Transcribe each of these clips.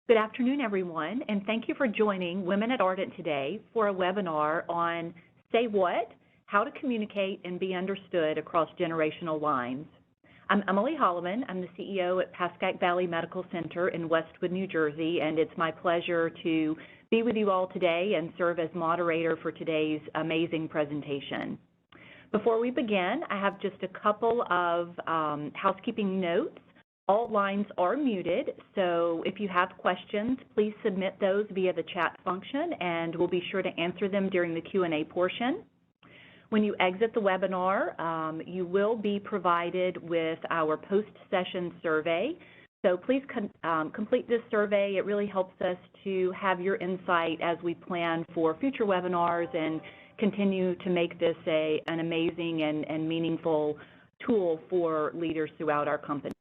Good afternoon, everyone, and thank you for joining Women at Ardent today for a webinar on Say What? How to Communicate and Be Understood Across Generational Lines. I'm Emily Holloman. I'm the CEO at Pascack Valley Medical Center in Westwood, New Jersey, and it's my pleasure to be with you all today and serve as moderator for today's amazing presentation. Before we begin, I have just a couple of housekeeping notes. All lines are muted, so if you have questions, please submit those via the chat function, and we'll be sure to answer them during the Q&A portion. When you exit the webinar, you will be provided with our post-session survey. So please complete this survey. It really helps us to have your insight as we plan for future webinars and continue to make this an amazing and meaningful tool for leaders throughout our company.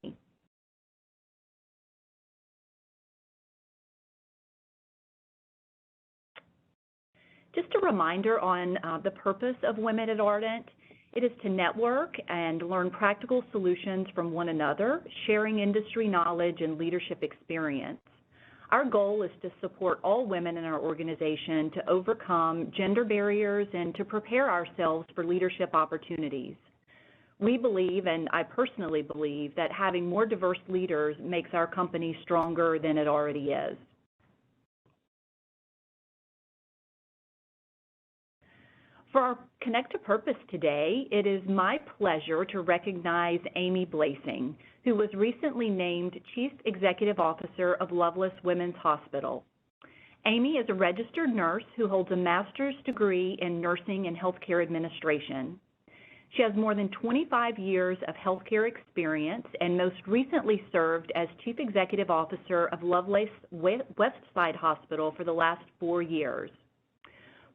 Just a reminder on the purpose of Women at Ardent. It is to network and learn practical solutions from one another, sharing industry knowledge and leadership experience. Our goal is to support all women in our organization to overcome gender barriers and to prepare ourselves for leadership opportunities. We believe, and I personally believe, that having more diverse leaders makes our company stronger than it already is. For our Connect to Purpose today, it is my pleasure to recognize Amy Blasing, who was recently named Chief Executive Officer of Loveless Women's Hospital. Amy is a registered nurse who holds a master's degree in nursing and healthcare administration. She has more than 25 years of healthcare experience and most recently served as Chief Executive Officer of Lovelace Westside Hospital for the last 4 years.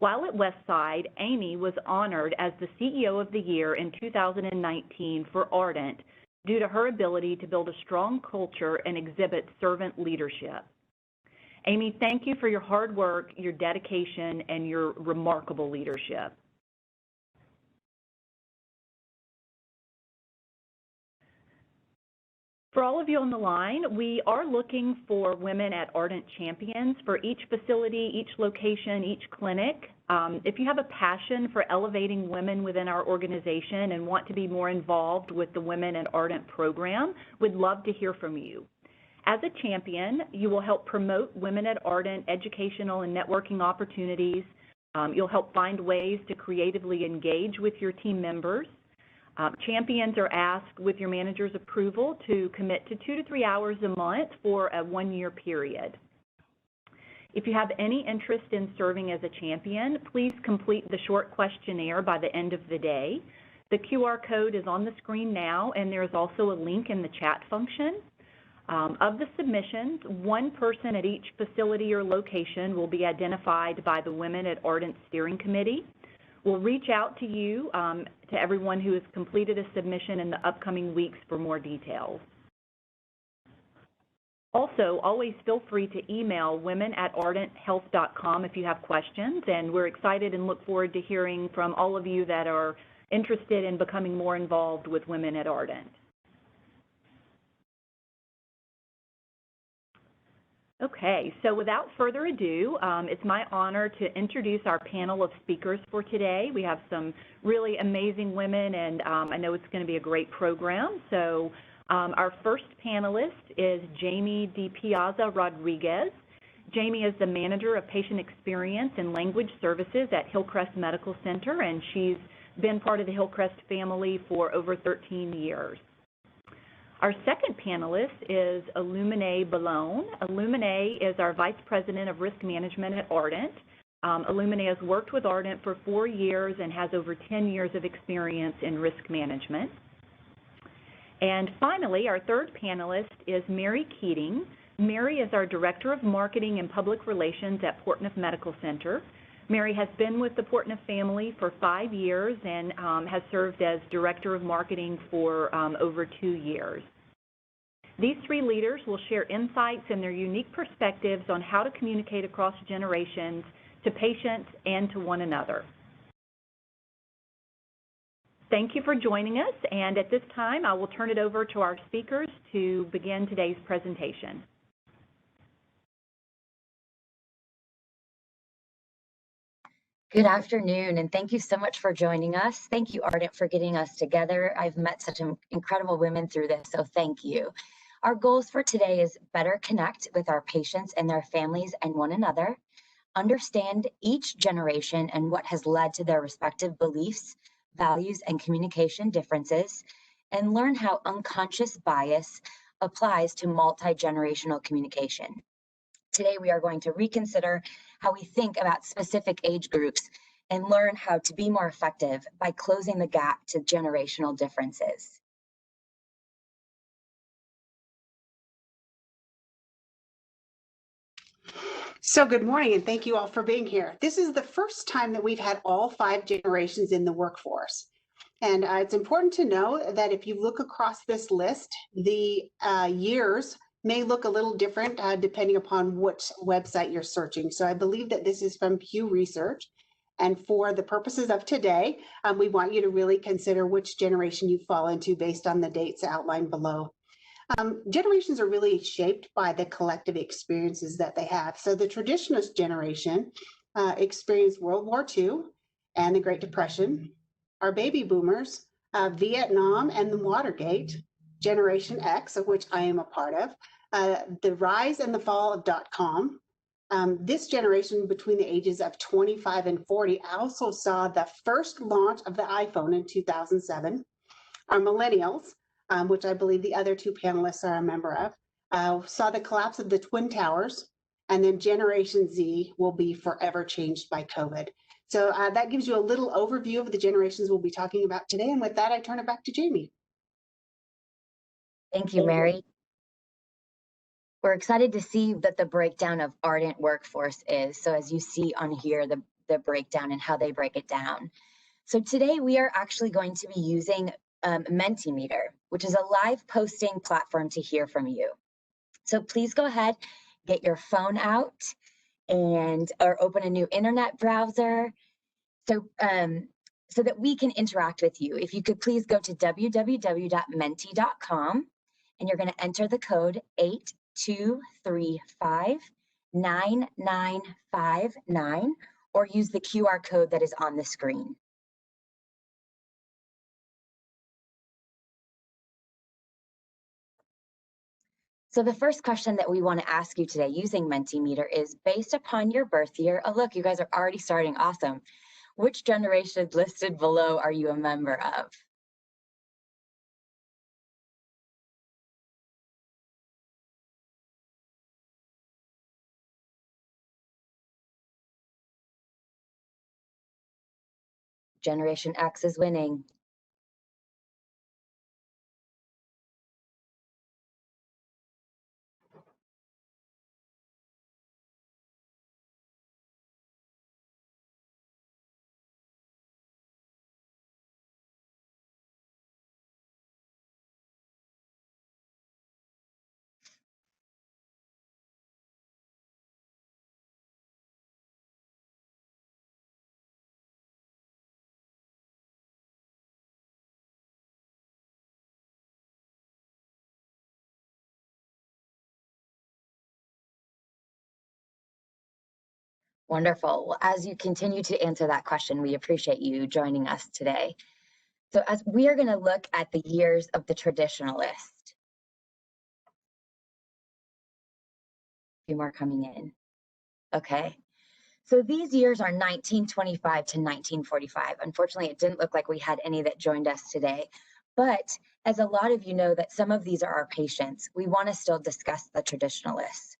While at Westside, Amy was honored as the CEO of the Year in 2019 for Ardent due to her ability to build a strong culture and exhibit servant leadership. Amy, thank you for your hard work, your dedication, and your remarkable leadership. For all of you on the line, we are looking for Women at Ardent champions for each facility, each location, each clinic. If you have a passion for elevating women within our organization and want to be more involved with the Women at Ardent program, we'd love to hear from you. As a champion, you will help promote Women at Ardent educational and networking opportunities. You'll help find ways to creatively engage with your team members. Champions are asked, with your manager's approval, to commit to 2 to 3 hours a month for a 1-year period. If you have any interest in serving as a champion, please complete the short questionnaire by the end of the day. The QR code is on the screen now, and there is also a link in the chat function. Of the submissions, 1 person at each facility or location will be identified by the Women at Ardent Steering Committee. We'll reach out to you, to everyone who has completed a submission in the upcoming weeks for more details. Also, always feel free to email women@ardenthealth.com if you have questions, and we're excited and look forward to hearing from all of you that are interested in becoming more involved with Women at Ardent. Okay, so without further ado, it's my honor to introduce our panel of speakers for today. We have some really amazing women, and I know it's going to be a great program. So our first panelist is Jamie Dipiazza-Rodriquez. Jamie is the Manager of Patient Experience and Language Services at Hillcrest Medical Center, and she's been part of the Hillcrest family for over 13 years. Our second panelist is Alumine Bellone. Alumine is our Vice President of Risk Management at Ardent. Alumine has worked with Ardent for 4 years and has over 10 years of experience in risk management. And finally, our third panelist is Mary Keating. Mary is our Director of Marketing and Public Relations at Portneuf Medical Center. Mary has been with the Portneuf family for 5 years and has served as Director of Marketing for over 2 years. These 3 leaders will share insights and their unique perspectives on how to communicate across generations to patients and to one another. Thank you for joining us, and at this time I will turn it over to our speakers to begin today's presentation. Good afternoon, and thank you so much for joining us. Thank you, Ardent, for getting us together. I've met such incredible women through this, so thank you. Our goals for today is better connect with our patients and their families and one another, understand each generation and what has led to their respective beliefs, values, and communication differences, and learn how unconscious bias applies to multi-generational communication. Today, we are going to reconsider how we think about specific age groups and learn how to be more effective by closing the gap to generational differences. So good morning, and thank you all for being here. This is the first time that we've had all 5 generations in the workforce. And it's important to know that if you look across this list, the years may look a little different depending upon which website you're searching. So I believe that this is from Pew Research. And for the purposes of today, we want you to really consider which generation you fall into based on the dates outlined below. Generations are really shaped by the collective experiences that they have. So the traditionalist generation experienced World War II and the Great Depression. Our baby boomers, Vietnam and the Watergate. Generation X, of which I am a part of, the rise and the fall of .com. This generation between the ages of 25 and 40 also saw the first launch of the iPhone in 2007. Our millennials, which I believe the other 2 panelists are a member of, saw the collapse of the Twin Towers, and then Generation Z will be forever changed by COVID. So that gives you a little overview of the generations we'll be talking about today. And with that, I turn it back to Jamie. Thank you, Mary. We're excited to see that the breakdown of Ardent workforce is. So as you see on here, the breakdown and how they break it down. So today we are actually going to be using Mentimeter, which is a live posting platform to hear from you. So please go ahead, get your phone out or open a new internet browser so that we can interact with you. If you could please go to www.menti.com and you're going to enter the code 8235-9959 or use the QR code that is on the screen. So the first question that we want to ask you today using Mentimeter is, based upon your birth year, oh look, you guys are already starting, awesome. Which generation listed below are you a member of? Generation X is winning. Wonderful. Well, as you continue to answer that question, we appreciate you joining us today. So as we are going to look at the years of the Traditionalist. A few more coming in. Okay. So these years are 1925 to 1945. Unfortunately, it didn't look like we had any that joined us today. But as a lot of you know that some of these are our patients, we want to still discuss the Traditionalists.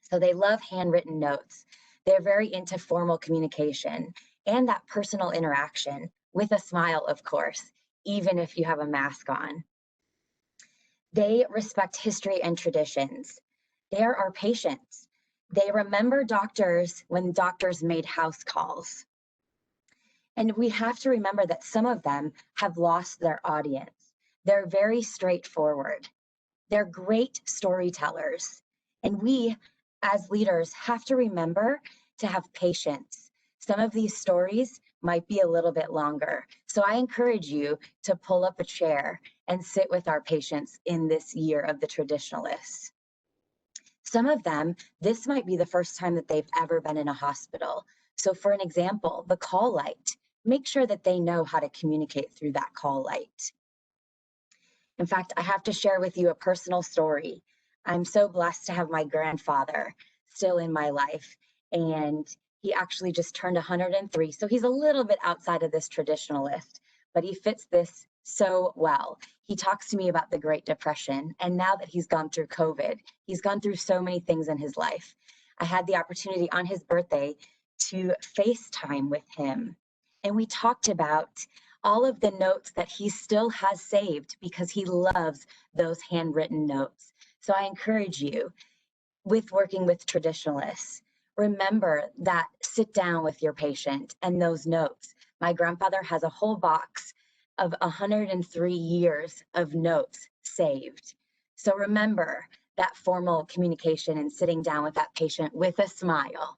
So they love handwritten notes. They're very into formal communication and that personal interaction with a smile, of course, even if you have a mask on. They respect history and traditions. They are our patients. They remember doctors when doctors made house calls. And we have to remember that some of them have lost their audience. They're very straightforward. They're great storytellers. And we, as leaders, have to remember to have patience. Some of these stories might be a little bit longer. So I encourage you to pull up a chair and sit with our patients in this year of the Traditionalists. Some of them, this might be the first time that they've ever been in a hospital. So for an example, the call light, make sure that they know how to communicate through that call light. In fact, I have to share with you a personal story. I'm so blessed to have my grandfather still in my life, and he actually just turned 103. So he's a little bit outside of this traditionalist, but he fits this so well. He talks to me about the Great Depression, and now that he's gone through COVID, he's gone through so many things in his life. I had the opportunity on his birthday to FaceTime with him, and we talked about all of the notes that he still has saved because he loves those handwritten notes. So I encourage you, with working with traditionalists, remember that sit down with your patient and those notes. My grandfather has a whole box of 103 years of notes saved. So remember that formal communication and sitting down with that patient with a smile.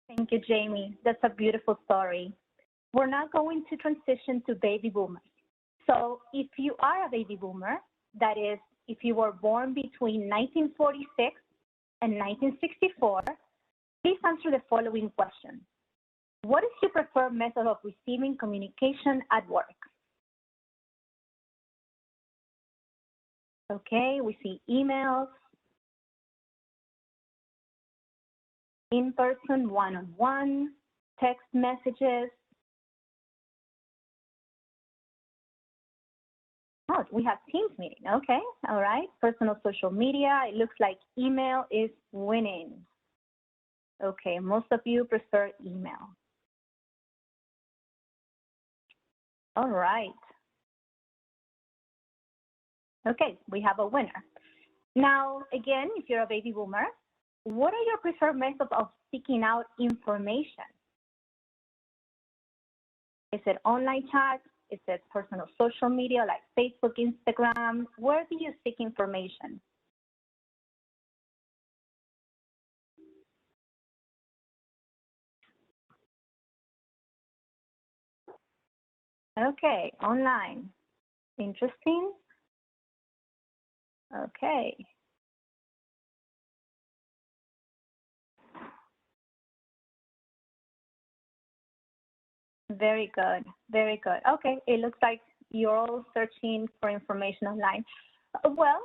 Thank you, Jamie. That's a beautiful story. We're now going to transition to baby boomers. So if you are a baby boomer, that is, if you were born between 1946 and 1964, please answer the following question. What is your preferred method of receiving communication at work? Okay, we see emails, in-person, one-on-one, text messages. Oh, we have Teams meeting. Okay, all right. Personal social media. It looks like email is winning. Okay, most of you prefer email. All right. Okay, we have a winner. Now, again, if you're a baby boomer, what are your preferred methods of seeking out information? Is it online chat? Is it personal social media like Facebook, Instagram? Where do you seek information? Okay, online. Interesting. Okay. Very good, very good. Okay, it looks like you're all searching for information online. Well,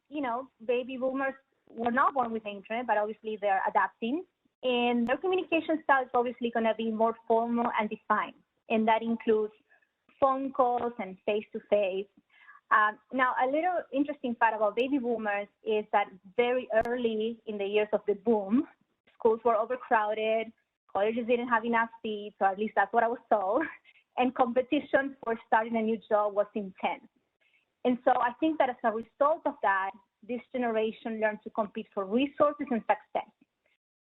you know, baby boomers were not born with the internet, but obviously they're adapting. And their communication style is obviously going to be more formal and defined. And that includes phone calls and face-to-face. Now, a little interesting fact about baby boomers is that very early in the years of the boom, schools were overcrowded, colleges didn't have enough seats, or at least that's what I was told, and competition for starting a new job was intense. And so I think that as a result of that, this generation learned to compete for resources and success.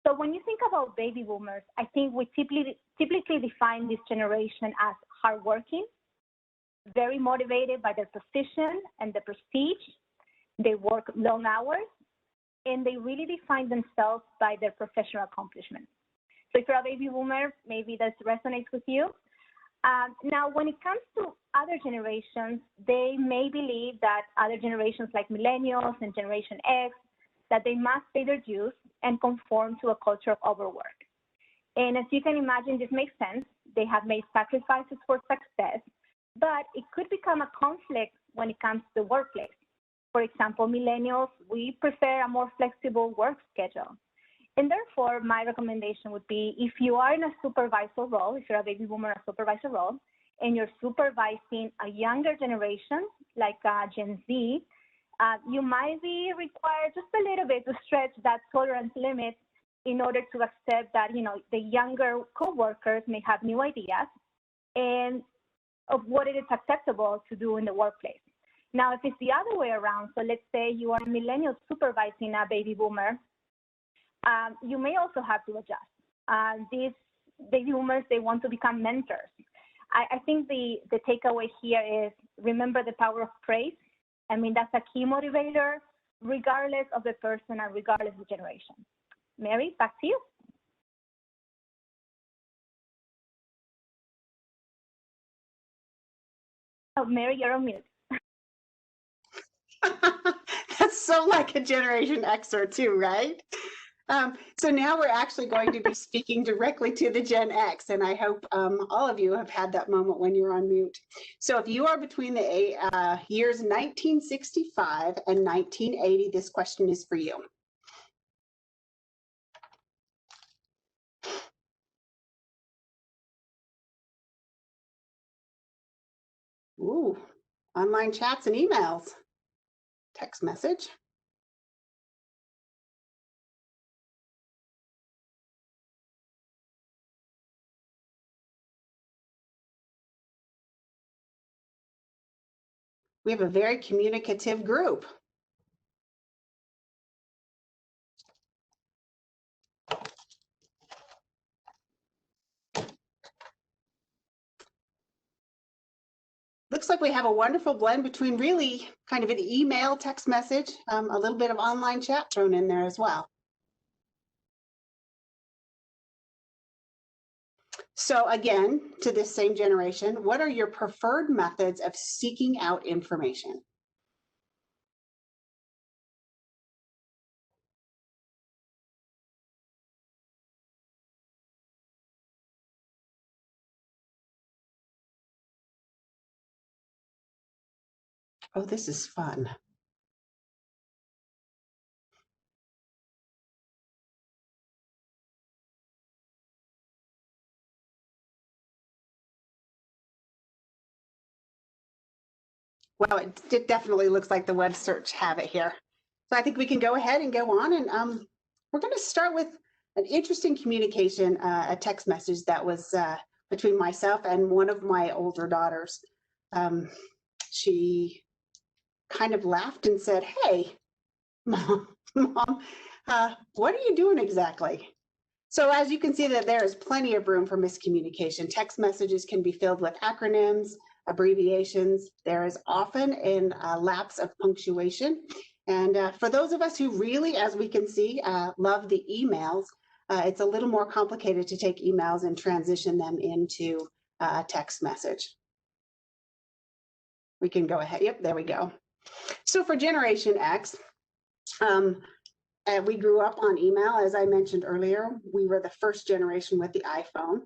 So when you think about baby boomers, I think we typically define this generation as hardworking, very motivated by their position and the prestige. They work long hours, and they really define themselves by their professional accomplishments. So if you're a baby boomer, maybe this resonates with you. Now, when it comes to other generations, they may believe that other generations like millennials and Generation X, that they must pay their dues and conform to a culture of overwork. And as you can imagine, this makes sense. They have made sacrifices for success, but it could become a conflict when it comes to the workplace. For example, millennials, we prefer a more flexible work schedule. And therefore, my recommendation would be if you are in a supervisor role, if you're a baby boomer in a supervisor role, and you're supervising a younger generation, like Gen Z, you might be required just a little bit to stretch that tolerance limit in order to accept that, you know, the younger coworkers may have new ideas and of what it is acceptable to do in the workplace. Now, if it's the other way around, so let's say you are a millennial supervising a baby boomer, you may also have to adjust. These baby boomers, they want to become mentors. I think the takeaway here is remember the power of praise. I mean, that's a key motivator, regardless of the person and regardless of the generation. Mary, back to you. Oh, Mary, you're on mute. That's so like a Generation Xer too, right? So now we're actually going to be speaking directly to the Gen X, and I hope all of you have had that moment when you're on mute. So if you are between the years 1965 and 1980, this question is for you. Ooh, online chats and emails. Text message. We have a very communicative group. Looks like we have a wonderful blend between really kind of an email, text message, a little bit of online chat thrown in there as well. So again, to this same generation, what are your preferred methods of seeking out information? Oh, this is fun. Well, it definitely looks like the web search have it here. So I think we can go ahead and go on, and we're going to start with an interesting communication, a text message that was between myself and one of my older daughters. She kind of laughed and said, "Hey, Mom, what are you doing exactly?" So as you can see that there is plenty of room for miscommunication. Text messages can be filled with acronyms, abbreviations. There is often a lapse of punctuation. And for those of us who really, as we can see, love the emails, it's a little more complicated to take emails and transition them into a text message. We can go ahead. Yep, there we go. So for Generation X, we grew up on email. As I mentioned earlier, we were the first generation with the iPhone.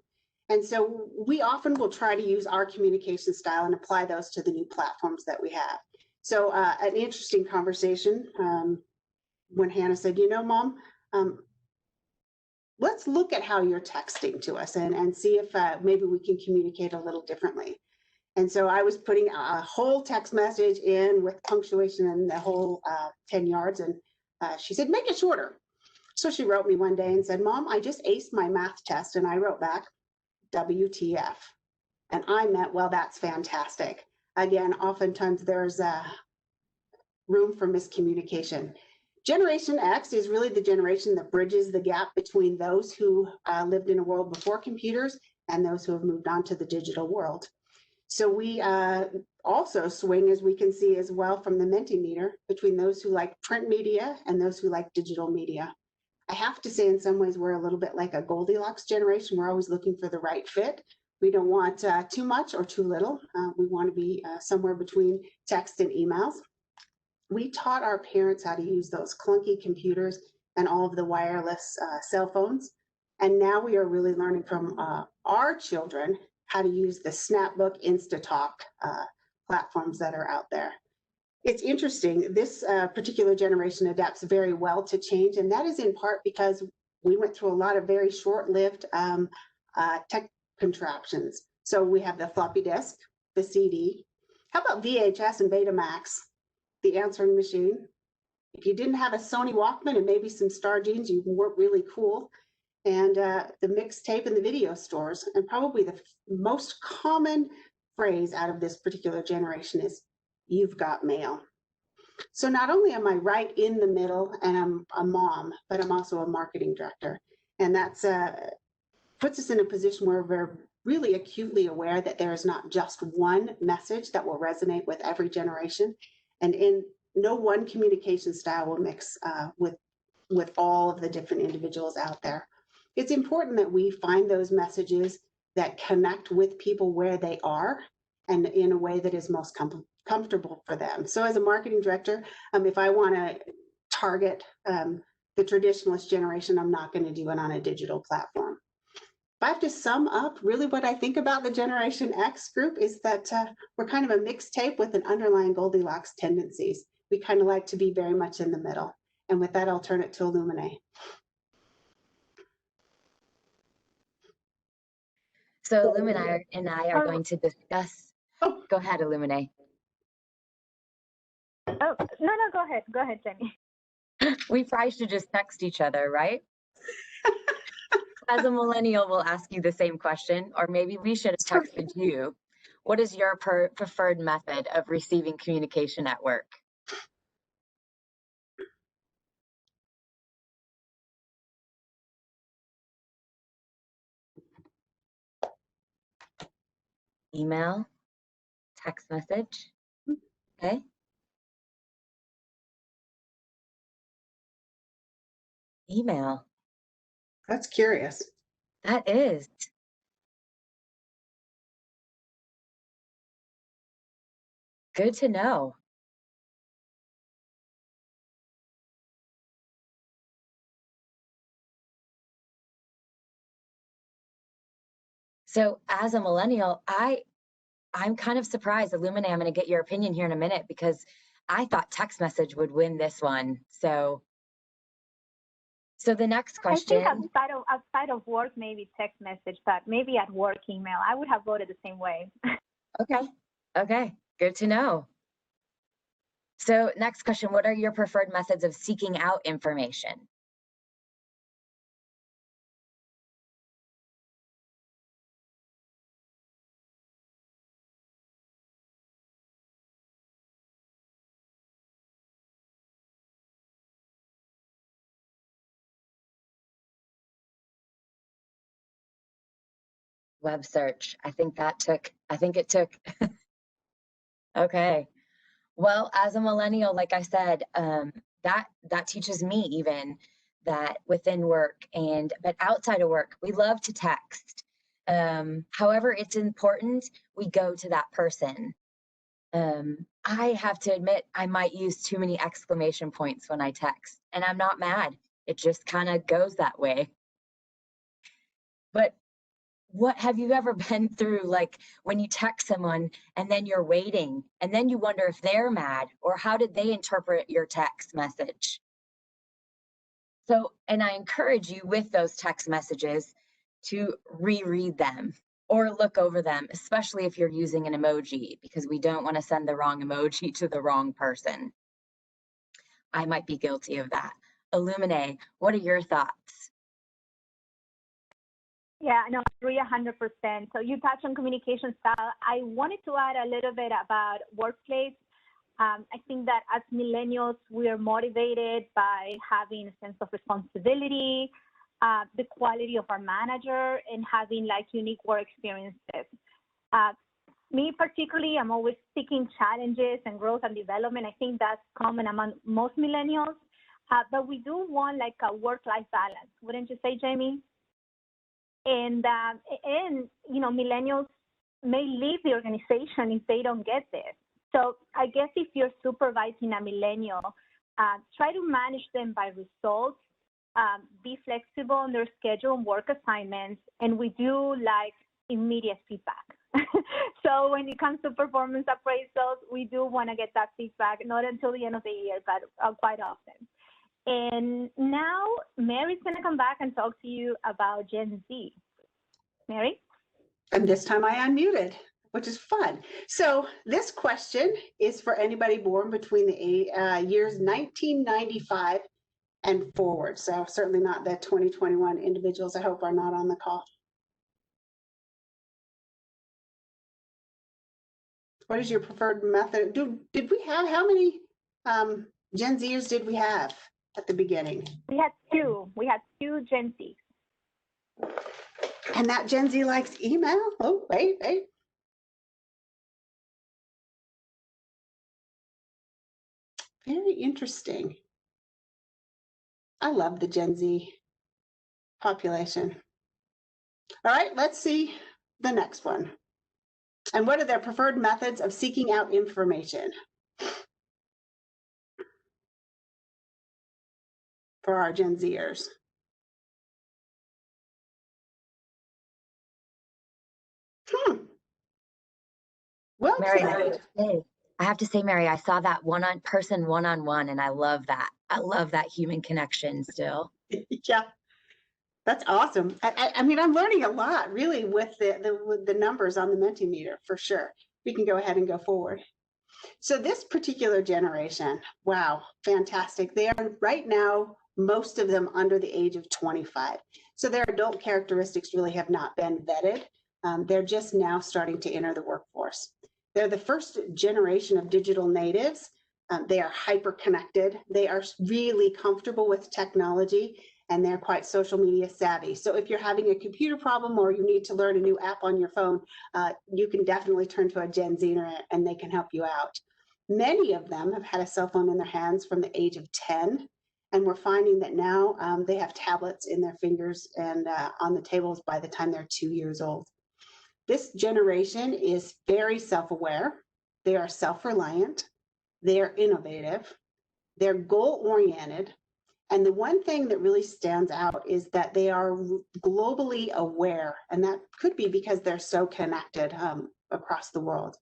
And so we often will try to use our communication style and apply those to the new platforms that we have. So an interesting conversation when Hannah said, you know, Mom, let's look at how you're texting to us and see if maybe we can communicate a little differently. And so I was putting a whole text message in with punctuation and the whole 10 yards. And she said, make it shorter. So she wrote me one day and said, Mom, I just aced my math test. And I wrote back, WTF. And I meant, well, that's fantastic. Again, oftentimes there's room for miscommunication. Generation X is really the generation that bridges the gap between those who lived in a world before computers and those who have moved on to the digital world. So we also swing, as we can see as well from the Mentimeter, between those who like print media and those who like digital media. I have to say in some ways we're a little bit like a Goldilocks generation. We're always looking for the right fit. We don't want too much or too little. We want to be somewhere between text and emails. We taught our parents how to use those clunky computers and all of the wireless cell phones. And now we are really learning from our children how to use the Snapbook, InstaTalk platforms that are out there. It's interesting, this particular generation adapts very well to change, and that is in part because we went through a lot of very short-lived tech contraptions. So we have the floppy disk, the CD. How about VHS and Betamax, the answering machine? If you didn't have a Sony Walkman and maybe some Star Jeans, you weren't really cool. And the mixtape and the video stores. And probably the most common phrase out of this particular generation is, you've got mail. So not only am I right in the middle and I'm a mom, but I'm also a marketing director. And that's puts us in a position where we're really acutely aware that there is not just one message that will resonate with every generation. And no one communication style will mix with all of the different individuals out there. It's important that we find those messages that connect with people where they are and in a way that is most comfortable for them. So as a marketing director, if I want to target the traditionalist generation, I'm not going to do it on a digital platform. If I have to sum up really what I think about the Generation X group is that we're kind of a mixtape with an underlying Goldilocks tendencies. We kind of like to be very much in the middle. And with that, I'll turn it to Alumine. So Alumine and I are going to discuss. Oh. Go ahead, Alumine. Oh, no, go ahead. Go ahead, Jenny. We probably should just text each other, right? As a millennial, we'll ask you the same question, or maybe we should have texted you. What is your preferred method of receiving communication at work? Email, text message, okay? Email. That's curious. That is. Good to know. So as a millennial, I'm kind of surprised. Alumine, I'm going to get your opinion here in a minute because I thought text message would win this one. So the next question. I think outside of work, maybe text message, but maybe at work email. I would have voted the same way. Okay, good to know. So next question, what are your preferred methods of seeking out information? Web search. I think it took. Okay. Well, as a millennial, like I said, that teaches me even that within work but outside of work, we love to text. However, it's important we go to that person. I have to admit, I might use too many exclamation points when I text, and I'm not mad. It just kind of goes that way. But what have you ever been through, like when you text someone and then you're waiting and then you wonder if they're mad or how did they interpret your text message? So, and I encourage you with those text messages to reread them or look over them, especially if you're using an emoji, because we don't want to send the wrong emoji to the wrong person. I might be guilty of that. Alumine, what are your thoughts? Yeah, no, I agree 100%. So you touched on communication style. I wanted to add a little bit about workplace. I think that as millennials, we are motivated by having a sense of responsibility, the quality of our manager, and having like unique work experiences. Me particularly, I'm always seeking challenges and growth and development. I think that's common among most millennials. But we do want like a work-life balance, wouldn't you say, Jamie? And you know, millennials may leave the organization if they don't get this. So I guess if you're supervising a millennial, try to manage them by results, be flexible on their schedule and work assignments, and we do like immediate feedback. So when it comes to performance appraisals, we do want to get that feedback, not until the end of the year, but quite often. And now Mary's going to come back and talk to you about Gen Z. Mary? And this time I unmuted, which is fun. So this question is for anybody born between the years 1995 and forward. So certainly not the 2021 individuals, I hope, are not on the call. What is your preferred method? Did we have, how many Gen Zers did we have at the beginning? We had two. We had two Gen Zs. And that Gen Z likes email? Oh, wait. Very interesting. I love the Gen Z population. All right, let's see the next one. And what are their preferred methods of seeking out information? for our Gen Zers? Well Mary, played. I have to say, Mary, I saw that one-on-one, and I love that. I love that human connection still. Yeah, that's awesome. I mean, I'm learning a lot really with the numbers on the Mentimeter for sure. We can go ahead and go forward. So this particular generation, wow, fantastic. They are right now, most of them under the age of 25. So their adult characteristics really have not been vetted. They're just now starting to enter the workforce. They're the first generation of digital natives. They are hyper connected. They are really comfortable with technology, and they're quite social media savvy. So if you're having a computer problem or you need to learn a new app on your phone, you can definitely turn to a Gen Zer and they can help you out. Many of them have had a cell phone in their hands from the age of 10, and we're finding that now they have tablets in their fingers and on the tables by the time they're 2 years old. This generation is very self-aware. They are self-reliant. They are innovative. They're goal-oriented. And the one thing that really stands out is that they are globally aware, and that could be because they're so connected across the world.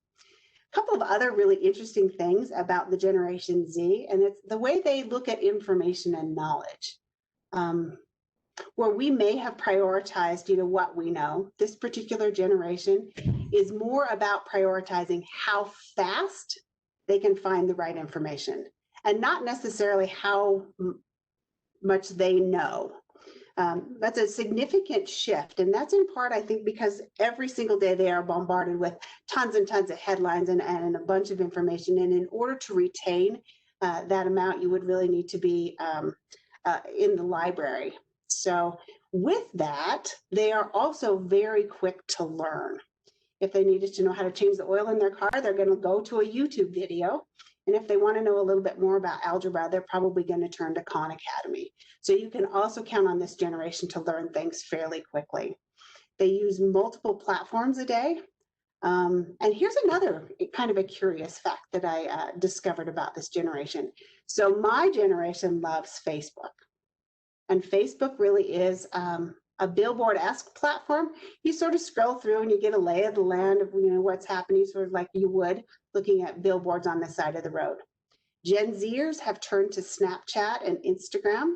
A couple of other really interesting things about the Generation Z, and it's the way they look at information and knowledge. Where we may have prioritized, what we know, this particular generation is more about prioritizing how fast they can find the right information, and not necessarily how much they know. That's a significant shift, and that's in part, I think, because every single day they are bombarded with tons and tons of headlines and a bunch of information, and in order to retain that amount, you would really need to be in the library. So with that, they are also very quick to learn. If they needed to know how to change the oil in their car, they're going to go to a YouTube video. And if they want to know a little bit more about algebra, they're probably going to turn to Khan Academy. So you can also count on this generation to learn things fairly quickly. They use multiple platforms a day. And here's another kind of a curious fact that I discovered about this generation. So my generation loves Facebook. And Facebook really is a billboard-esque platform. You sort of scroll through and you get a lay of the land of what's happening, sort of like you would looking at billboards on the side of the road. Gen Zers have turned to Snapchat and Instagram,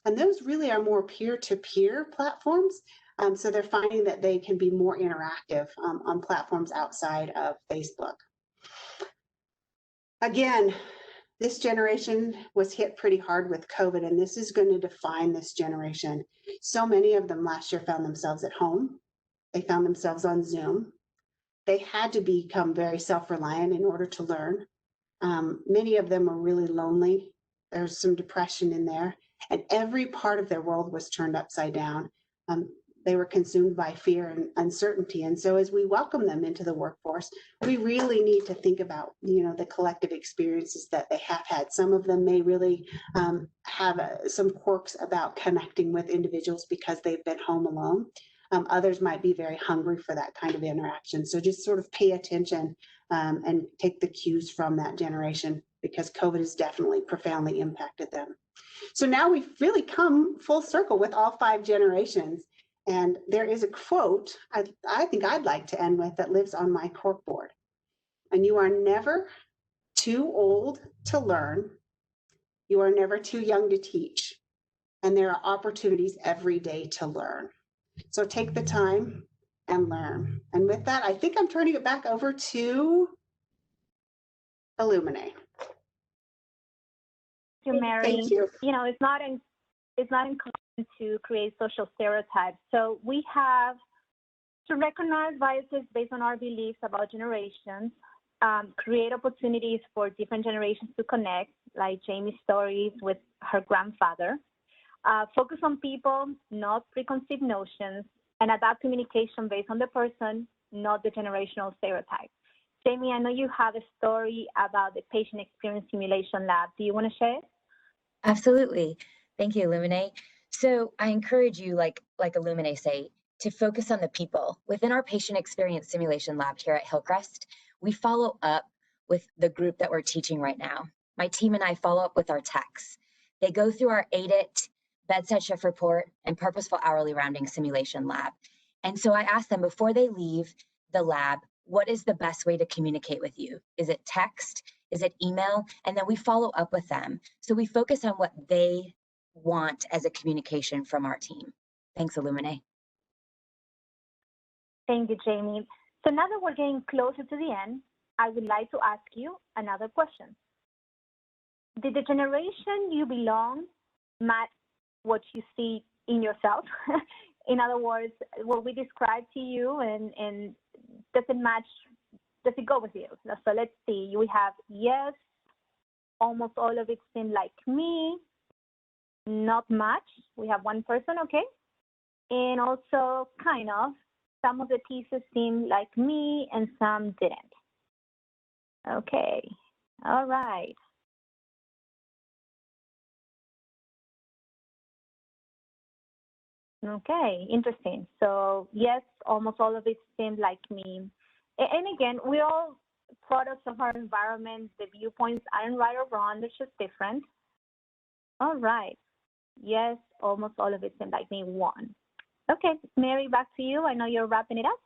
and those really are more peer-to-peer platforms. So they're finding that they can be more interactive on platforms outside of Facebook. Again, this generation was hit pretty hard with COVID, and this is going to define this generation. So many of them last year found themselves at home. They found themselves on Zoom. They had to become very self-reliant in order to learn. Many of them were really lonely. There's some depression in there, and every part of their world was turned upside down. They were consumed by fear and uncertainty. And so as we welcome them into the workforce, we really need to think about, the collective experiences that they have had. Some of them may really have some quirks about connecting with individuals because they've been home alone. Others might be very hungry for that kind of interaction. So just sort of pay attention and take the cues from that generation, because COVID has definitely profoundly impacted them. So now we've really come full circle with all 5 generations. And there is a quote I think I'd like to end with that lives on my corkboard. And you are never too old to learn. You are never too young to teach. And there are opportunities every day to learn. So take the time and learn. And with that, I think I'm turning it back over to Alumine. Thank you, Mary. Thank you. It's not uncommon to create social stereotypes. So we have to recognize biases based on our beliefs about generations, create opportunities for different generations to connect, like Jamie's stories with her grandfather, focus on people, not preconceived notions, and adapt communication based on the person, not the generational stereotype. Jamie, I know you have a story about the patient experience simulation lab. Do you want to share it? Absolutely. Thank you, Illuminate. So I encourage you, like Illuminate say, to focus on the people. Within our patient experience simulation lab here at Hillcrest, we follow up with the group that we're teaching right now. My team and I follow up with our techs. They go through our AIDIT bedside shift report, and purposeful hourly rounding simulation lab. And so I asked them before they leave the lab, what is the best way to communicate with you? Is it text? Is it email? And then we follow up with them. So we focus on what they want as a communication from our team. Thanks, Alumine. Thank you, Jamie. So now that we're getting closer to the end, I would like to ask you another question. Did the generation you belong match what you see in yourself? In other words, what we described to you, and does it match, does it go with you? So let's see, we have yes, almost all of it seemed like me, not much, we have one person, okay? And also kind of, some of the pieces seem like me and some didn't. Okay, all right. Okay, interesting. So yes, almost all of it seemed like me. And again, we're all products of our environment. The viewpoints aren't right or wrong, they're just different. All right. Yes, almost all of it seemed like me, one. Okay, Mary, back to you. I know you're wrapping it up.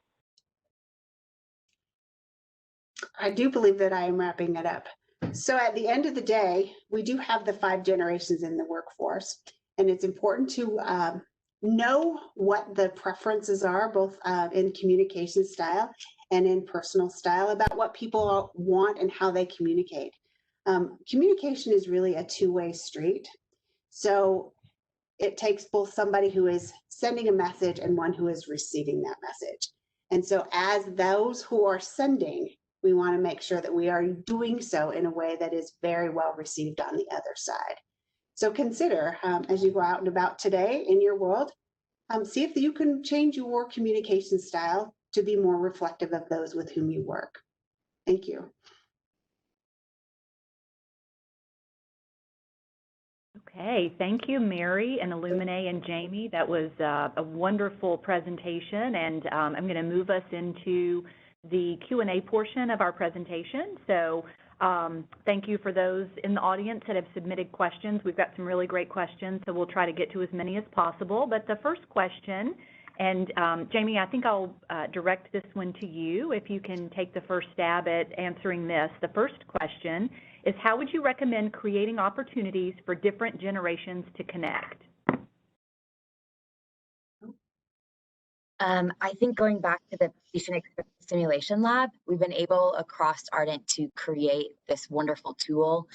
I do believe that I am wrapping it up. So at the end of the day, we do have the 5 generations in the workforce, and it's important to know what the preferences are, both in communication style and in personal style, about what people want and how they communicate. Communication is really a two-way street. So it takes both somebody who is sending a message and one who is receiving that message. And so as those who are sending, we want to make sure that we are doing so in a way that is very well received on the other side. So consider, as you go out and about today in your world, see if you can change your communication style to be more reflective of those with whom you work. Thank you. Okay, thank you, Mary and Alumine and Jamie. That was a wonderful presentation, and I'm going to move us into the Q&A portion of our presentation. So thank you for those in the audience that have submitted questions. We've got some really great questions, so we'll try to get to as many as possible. But the first question, and Jamie, I think I'll direct this one to you, if you can take the first stab at answering this. The first question is, how would you recommend creating opportunities for different generations to connect? I think going back to the patient experience simulation lab, we've been able across Ardent to create this wonderful tool.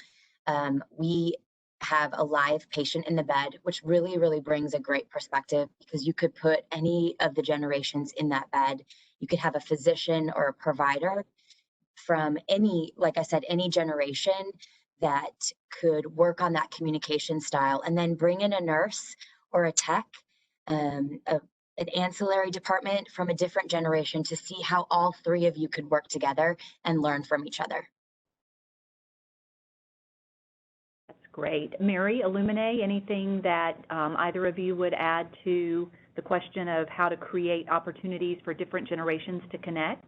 We have a live patient in the bed, which really, really brings a great perspective, because you could put any of the generations in that bed. You could have a physician or a provider from any, like I said, any generation that could work on that communication style, and then bring in a nurse or a tech, an ancillary department from a different generation, to see how all 3 of you could work together and learn from each other. That's great. Mary, Alumine, anything that either of you would add to the question of how to create opportunities for different generations to connect?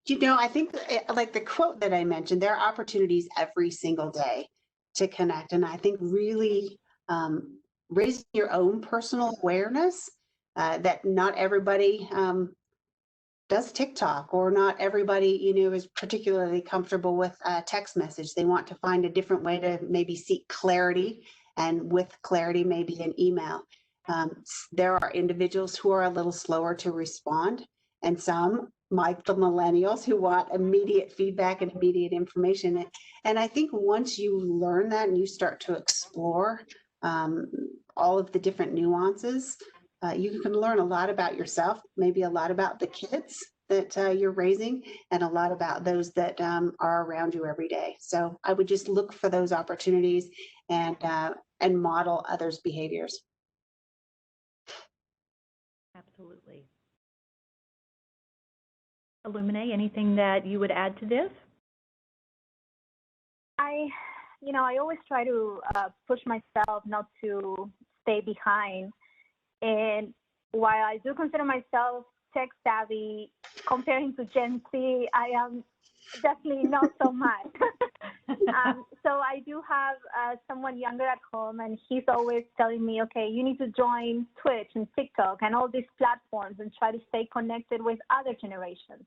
You know, I think like the quote that I mentioned, there are opportunities every single day to connect. And I think really raising your own personal awareness that not everybody does TikTok, or not everybody, you know, is particularly comfortable with text message. They want to find a different way to maybe seek clarity, and with clarity, maybe an email. There are individuals who are a little slower to respond, and some, like the millennials, who want immediate feedback and immediate information. And I think once you learn that and you start to explore all of the different nuances, you can learn a lot about yourself, maybe a lot about the kids that you're raising, and a lot about those that are around you every day. So I would just look for those opportunities and model others' behaviors. Absolutely. Alumine, anything that you would add to this? I always try to push myself not to stay behind. And while I do consider myself tech savvy, comparing to Gen Z, I am definitely not so much. So I do have someone younger at home, and he's always telling me, okay, you need to join Twitch and TikTok and all these platforms and try to stay connected with other generations.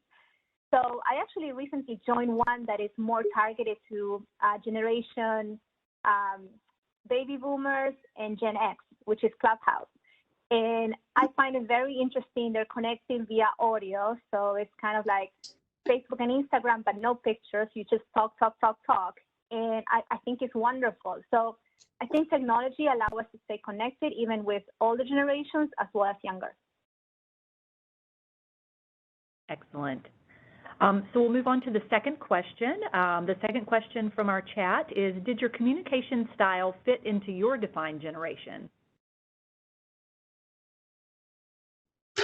So I actually recently joined one that is more targeted to generation baby boomers and Gen X, which is Clubhouse. And I find it very interesting. They're connecting via audio. So it's kind of like Facebook and Instagram, but no pictures. You just talk. And I think it's wonderful. So I think technology allows us to stay connected, even with older generations as well as younger. Excellent. So we'll move on to the second question. The second question from our chat is, did your communication style fit into your defined generation?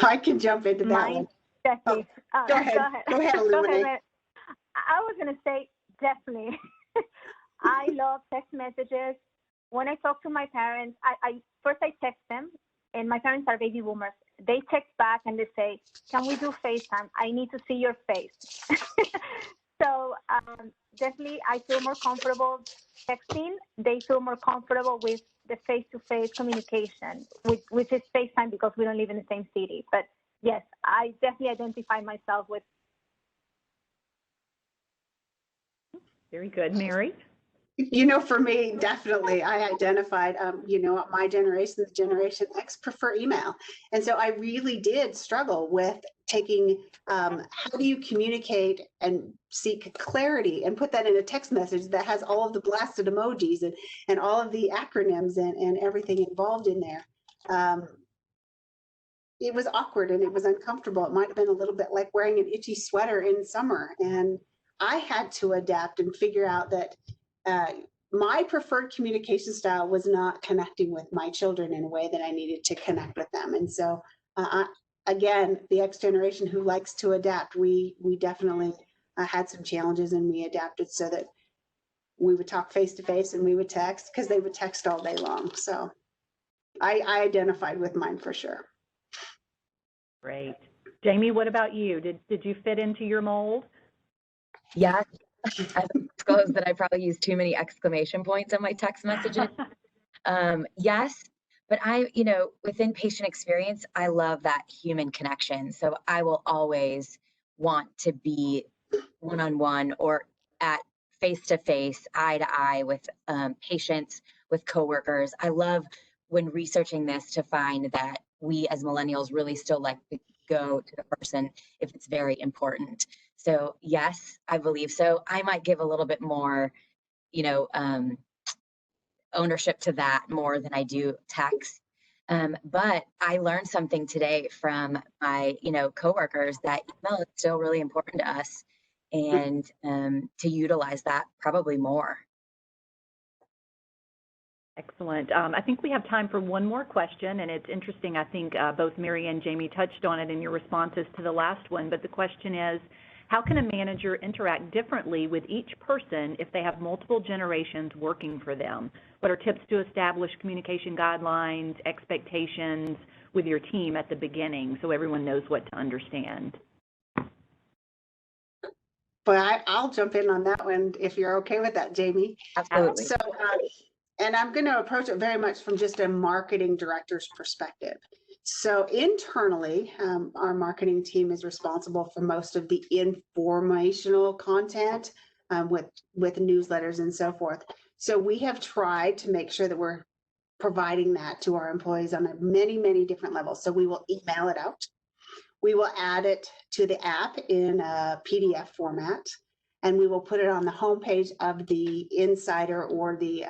I can jump into that one. Definitely. Go ahead. Go ahead, Illuminate. I was going to say definitely. I love text messages. When I talk to my parents, first I text them, and my parents are baby boomers. They text back and they say, can we do FaceTime? I need to see your face. So definitely I feel more comfortable texting. They feel more comfortable with the face-to-face communication, which is FaceTime because we don't live in the same city. But yes, I definitely identify myself with. Very good. Mary? You know, for me, definitely, I identified, my generation, the Generation X, prefer email. And so I really did struggle with taking, how do you communicate and seek clarity and put that in a text message that has all of the blasted emojis and all of the acronyms and everything involved in there. It was awkward and it was uncomfortable. It might have been a little bit like wearing an itchy sweater in summer. And I had to adapt and figure out that my preferred communication style was not connecting with my children in a way that I needed to connect with them. And so, again, the X generation who likes to adapt, we definitely had some challenges, and we adapted so that we would talk face to face and we would text, because they would text all day long. So I identified with mine for sure. Great. Jamie, what about you? Did you fit into your mold? Yes. I disclosed that I probably use too many exclamation points on my text messages. Yes, but within patient experience, I love that human connection. So I will always want to be one-on-one or at face-to-face, eye-to-eye with patients, with coworkers. I love when researching this to find that we as millennials really still like to go to the person if it's very important. So yes, I believe so. I might give a little bit more, ownership to that more than I do text. But I learned something today from my, coworkers that email is still really important to us, and to utilize that probably more. Excellent. I think we have time for one more question, and it's interesting. I think both Mary and Jamie touched on it in your responses to the last one, but the question is, how can a manager interact differently with each person if they have multiple generations working for them? What are tips to establish communication guidelines, expectations with your team at the beginning so everyone knows what to understand? But I'll jump in on that one if you're okay with that, Jamie. Absolutely. So, and I'm going to approach it very much from just a marketing director's perspective. So internally, our marketing team is responsible for most of the informational content with newsletters and so forth. So we have tried to make sure that we're providing that to our employees on many, many different levels. So we will email it out. We will add it to the app in a PDF format, and we will put it on the homepage of the Insider or the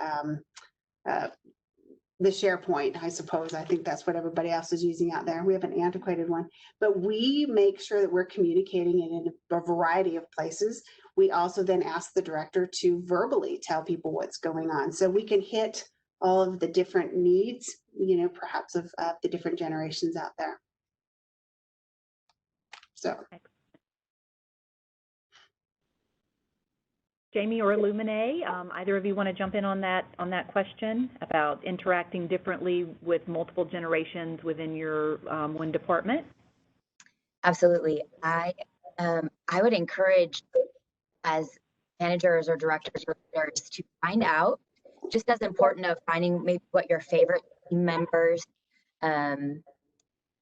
SharePoint, I suppose. I think that's what everybody else is using out there. We have an antiquated one, but we make sure that we're communicating it in a variety of places. We also then ask the director to verbally tell people what's going on, so we can hit all of the different needs, perhaps of the different generations out there. So. Jamie or Illuminate, either of you want to jump in on that question about interacting differently with multiple generations within your one department? Absolutely. I would encourage, as managers or directors or leaders to find out, just as important of finding maybe what your favorite team members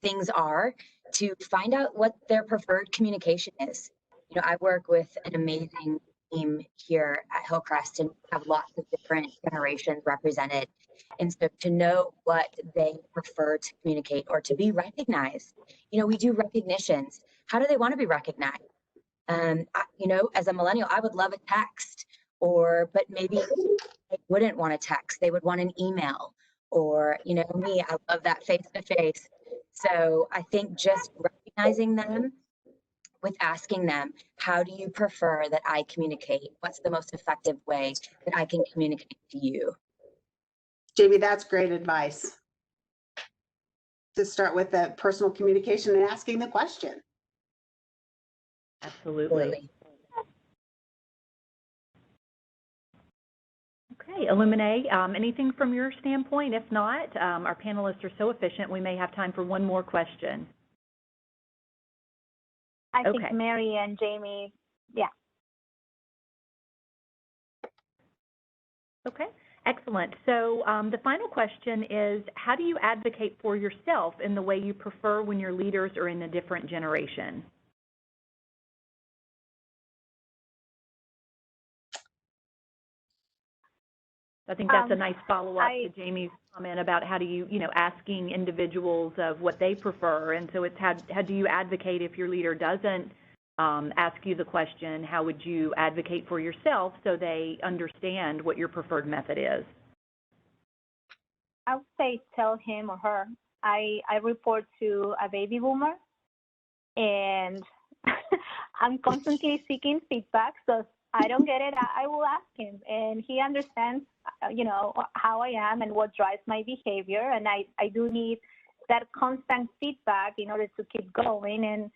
things are, to find out what their preferred communication is. You know, I work with an amazing team here at Hillcrest and have lots of different generations represented. And so to know what they prefer to communicate or to be recognized, you know, we do recognitions. How do they want to be recognized? You know, as a millennial, I would love a text, but maybe they wouldn't want a text. They would want an email, or, you know, me, I love that face to face. So I think just recognizing them with asking them, how do you prefer that I communicate? What's the most effective way that I can communicate to you? Jamie, that's great advice. To start with the personal communication and asking the question. Absolutely. Okay, Illuminate, anything from your standpoint? If not, our panelists are so efficient, we may have time for one more question. I think Mary and Jamie, yeah. Okay, excellent. So the final question is, how do you advocate for yourself in the way you prefer when your leaders are in a different generation? I think that's a nice follow-up to Jamie's comment about how do you, asking individuals of what they prefer. And so it's how do you advocate if your leader doesn't ask you the question? How would you advocate for yourself so they understand what your preferred method is? I would say tell him or her, I report to a baby boomer, and I'm constantly seeking feedback. So I don't get it, I will ask him, and he understands, how I am and what drives my behavior, and I do need that constant feedback in order to keep going, and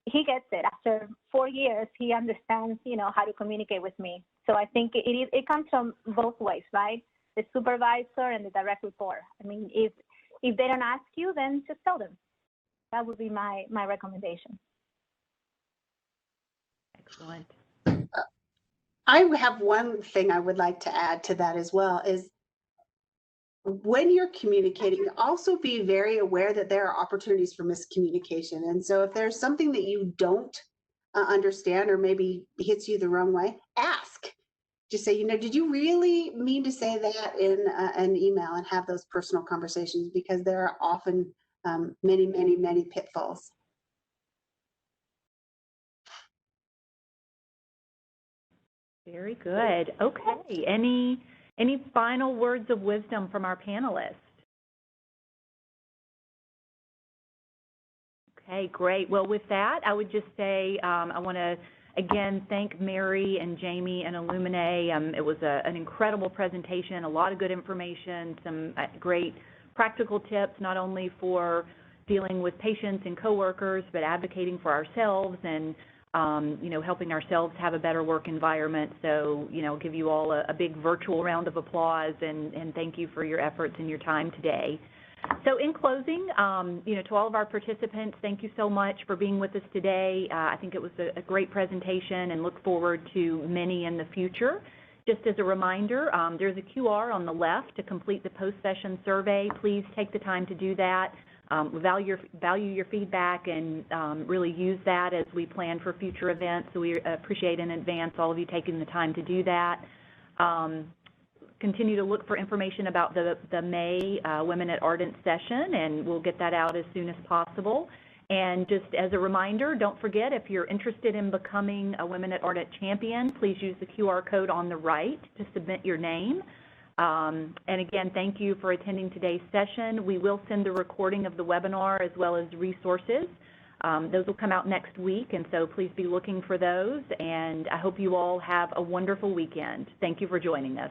he gets it. After 4 years, he understands, how to communicate with me. So I think it comes from both ways, right? The supervisor and the direct report. I mean, if they don't ask you, then just tell them. That would be my recommendation. Excellent. I have one thing I would like to add to that as well is when you're communicating, also be very aware that there are opportunities for miscommunication. And so if there's something that you don't understand or maybe hits you the wrong way, ask. Just say, did you really mean to say that in an email, and have those personal conversations, because there are often many, many, many pitfalls. Very good. Okay. Any final words of wisdom from our panelists? Okay, great. Well, with that, I would just say I want to again thank Mary and Jamie and Illuminate. It was an incredible presentation, a lot of good information, some great practical tips, not only for dealing with patients and coworkers, but advocating for ourselves and helping ourselves have a better work environment. So, I'll give you all a big virtual round of applause and thank you for your efforts and your time today. So in closing, to all of our participants, thank you so much for being with us today. I think it was a great presentation and look forward to many in the future. Just as a reminder, there's a QR on the left to complete the post-session survey. Please take the time to do that. Value your feedback and really use that as we plan for future events. So we appreciate in advance all of you taking the time to do that. Continue to look for information about the May Women at Ardent session, and we'll get that out as soon as possible. And just as a reminder, don't forget, if you're interested in becoming a Women at Ardent champion, please use the QR code on the right to submit your name. And again, thank you for attending today's session. We will send the recording of the webinar as well as resources. Those will come out next week, and so please be looking for those. And I hope you all have a wonderful weekend. Thank you for joining us.